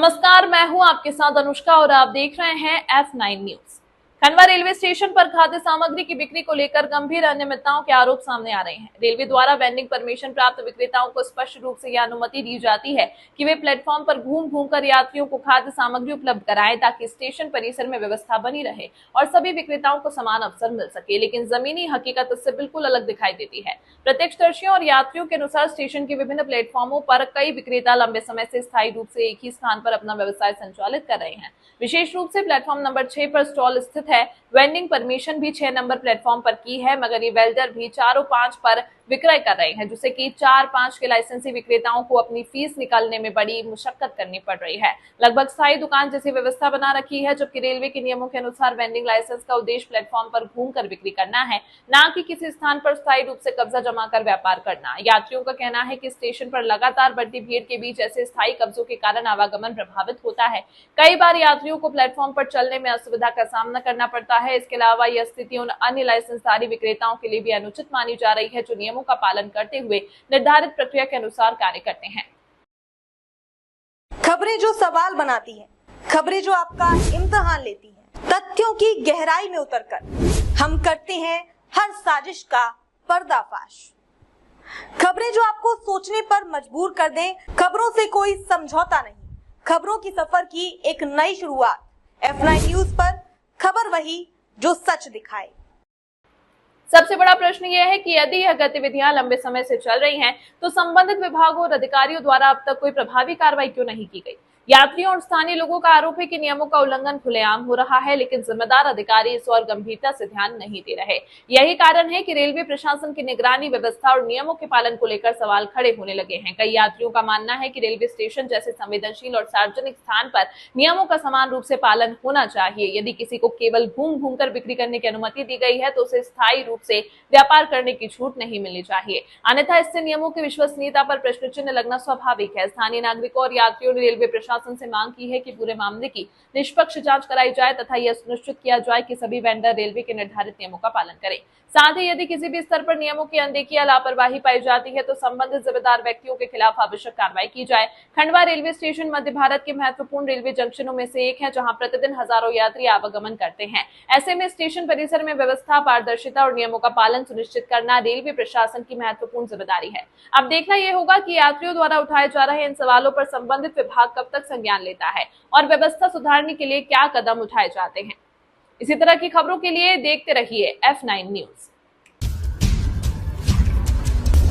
नमस्कार, मैं हूं आपके साथ अनुष्का और आप देख रहे हैं F9 news. Khandwa railway station पर खाद्य सामग्री की बिक्री को लेकर गंभीर अनियमितताओं के आरोप सामने आ रहे हैं। रेलवे द्वारा वेंडिंग परमिशन प्राप्त विक्रेताओं को स्पष्ट रूप से यह अनुमति दी जाती है कि वे प्लेटफॉर्म पर घूम कर यात्रियों को खाद्य सामग्री उपलब्ध कराएं ताकि स्टेशन परिसर में व्यवस्था बनी रहे और सभी विक्रेताओं को समान अवसर मिल सके। लेकिन जमीनी हकीकत इससे बिल्कुल अलग दिखाई देती है। प्रत्यक्षदर्शियों और यात्रियों के अनुसार स्टेशन के विभिन्न प्लेटफॉर्मों पर कई विक्रेता लंबे समय से स्थायी रूप से एक ही स्थान पर अपना व्यवसाय संचालित कर रहे हैं। विशेष रूप से प्लेटफॉर्म नंबर 6 पर स्टॉल स्थित है। वेंडिंग परमिशन भी 6 नंबर प्लेटफॉर्म पर की है, मगर ये वेल्डर भी 4 और 5 पर विक्रय कर रहे हैं, जिससे कि 4-5 के लाइसेंसी विक्रेताओं को अपनी फीस निकालने में बड़ी मुशक्कत करनी पड़ रही है। लगभग स्थायी दुकान जैसी व्यवस्था बना रखी है, जबकि रेलवे के नियमों के अनुसार वेंडिंग लाइसेंस का उद्देश्य प्लेटफॉर्म पर घूमकर बिक्री करना है, न कि किसी स्थान पर स्थायी रूप से कब्जा जमा कर व्यापार करना। यात्रियों का कहना है कि स्टेशन पर लगातार बढ़ती भीड़ के बीच ऐसे स्थायी कब्जों के कारण आवागमन प्रभावित होता है। कई बार यात्रियों को प्लेटफॉर्म पर चलने में असुविधा का सामना करना पड़ता है। इसके अलावा यह स्थिति उन अन्य लाइसेंसधारी विक्रेताओं के लिए भी अनुचित मानी जा रही है, जो नियमों का पालन करते हुए निर्धारित प्रक्रिया के अनुसार कार्य करते हैं। खबरें जो सवाल बनाती हैं, खबरें जो आपका इम्तिहान लेती हैं, तथ्यों की गहराई में उतरकर हम करते हैं हर साजिश का पर्दाफाश। खबरें जो आपको सोचने पर मजबूर कर दें, खबरों से कोई समझौता नहीं, खबरों की सफर की एक नई शुरुआत। F9 न्यूज पर खबर वही जो सच दिखाए। सबसे बड़ा प्रश्न यह है कि यदि यह गतिविधियां लंबे समय से चल रही हैं, तो संबंधित विभागों और अधिकारियों द्वारा अब तक कोई प्रभावी कार्रवाई क्यों नहीं की गई। यात्रियों और स्थानीय लोगों का आरोप है कि नियमों का उल्लंघन खुलेआम हो रहा है, लेकिन जिम्मेदार अधिकारी इस और गंभीरता से ध्यान नहीं दे रहे। यही कारण है कि रेलवे प्रशासन की निगरानी व्यवस्था और नियमों के पालन को लेकर सवाल खड़े होने लगे हैं। कई यात्रियों का मानना है कि रेलवे स्टेशन जैसे संवेदनशील और सार्वजनिक स्थान पर नियमों का समान रूप से पालन होना चाहिए। यदि किसी को केवल घूम कर बिक्री करने की अनुमति दी गई है, तो उसे स्थायी रूप से व्यापार करने की छूट नहीं मिलनी चाहिए, अन्यथा इससे नियमों की विश्वसनीयता पर प्रश्न चिन्ह लगना स्वाभाविक है। स्थानीय नागरिकों और यात्रियों ने रेलवे प्रशासन से मांग की है कि पूरे मामले की निष्पक्ष जांच कराई जाए तथा यह सुनिश्चित किया जाए कि सभी वेंडर रेलवे के निर्धारित नियमों का पालन करें। साथ ही यदि किसी भी स्तर पर नियमों की अनदेखी या लापरवाही पाई जाती है, तो संबंधित जिम्मेदार व्यक्तियों के खिलाफ आवश्यक कार्रवाई की जाए। खंडवा रेलवे स्टेशन मध्य भारत के महत्वपूर्ण रेलवे जंक्शनों में से एक है, जहां प्रतिदिन हजारों यात्री आवागमन करते हैं। ऐसे में स्टेशन परिसर में व्यवस्था, पारदर्शिता और नियमों का पालन सुनिश्चित करना रेलवे प्रशासन की महत्वपूर्ण जिम्मेदारी है। अब देखना यह होगा कि यात्रियों द्वारा उठाए जा रहे इन सवालों पर संबंधित विभाग कब तक संज्ञान लेता है और व्यवस्था सुधारने के लिए क्या कदम उठाए जाते हैं। इसी तरह की खबरों के लिए देखते रहिए F9 न्यूज।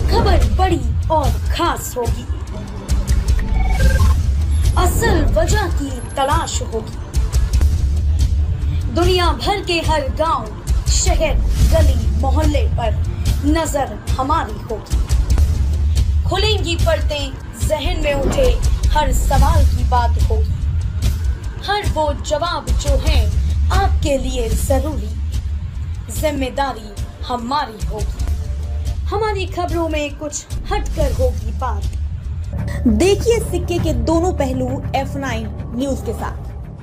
खबर बड़ी और खास होगी, असल वजह की तलाश होगी, दुनिया भर के हर गांव, शहर, गली, मोहल्ले पर नजर हमारी होगी। खुलेंगी पर्दें, जहन में उठे हर सवाल की बात होगी, हर वो जवाब जो है आपके लिए जरूरी, जिम्मेदारी हमारी होगी। हमारी खबरों में कुछ हटकर होगी बात। देखिए सिक्के के दोनों पहलू F9 न्यूज के साथ।